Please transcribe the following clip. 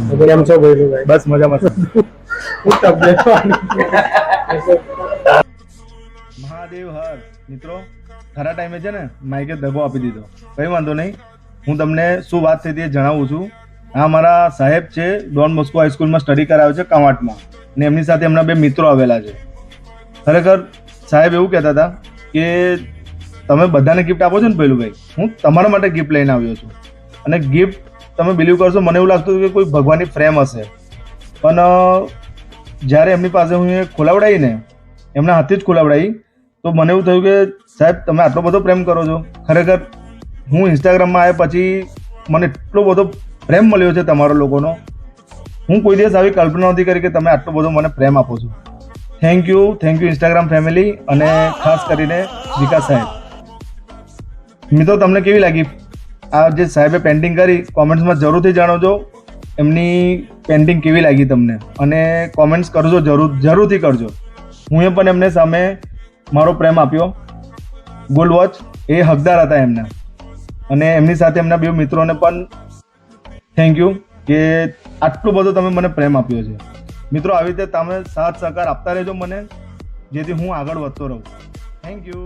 કેમ છો ભૈલુભાઈ? બસ મજામાં છે. હું તબિયત મહાદેવ હર મિત્રો, ખરા ટાઈમે છે ને માઇકે દગો આપી દીધો. કઈ વાંધો નહીં, હું તમને શું વાત થઈ હતી એ જણાવું છું. આ મારા સાહેબ છે, ડોન બોસ્કો હાઈસ્કૂલમાં સ્ટડી કરાવે છે કવાંટમાં, અને એમની સાથે એમના 2 મિત્રો આવેલા છે. ખરેખર સાહેબ એવું કહેતા હતા કે તમે બધાને ગિફ્ટ આપો છો ને ભૈલુભાઈ, હું તમારા માટે ગિફ્ટ લઈને આવ્યો છું. અને ગિફ્ટ તમે બિલીવ કરશો, મને એવું લાગતું કે કોઈ ભગવાનની ફ્રેમ હશે, પણ જ્યારે એમની પાસે હું એ ખોલાવડાવી ને, એમના હાથે જ ખોલાવડાવી, તો મને એવું થયું કે સાહેબ તમે આટલો બધો પ્રેમ કરો છો. ખરેખર હું ઇન્સ્ટાગ્રામમાં આવ્યા પછી મને એટલો બધો પ્રેમ મળ્યો છે તમારા લોકોનો. હું કોઈ દિવસ આવી કલ્પના નથી કરી કે તમે આટલો બધો મને પ્રેમ આપો છો. થેન્ક યુ ઇન્સ્ટાગ્રામ ફેમિલી, અને ખાસ કરીને વિકાસ સાહેબ. મિત્રો, તમને કેવી લાગી આ જે સાહેબે પેઇન્ટિંગ કરી? કોમેન્ટ્સમાં જરૂરથી જણાવજો એમની પેઇન્ટિંગ કેવી લાગી તમને, અને કોમેન્ટ્સ કરજો, જરૂરથી કરજો. હું એ પણ એમને સામે મારો પ્રેમ આપ્યો. ગોલ્ડ વોચ એ હકદાર હતા એમના, અને એમની સાથે એમના 2 મિત્રોને પણ થેન્ક યુ કે આટલો બધો તમે મને પ્રેમ આપ્યો છે. મિત્રો, આવી રીતે તમે સાથ સહકાર આપતા રહેજો મને, જેથી હું આગળ વધતો રહું. Thank you.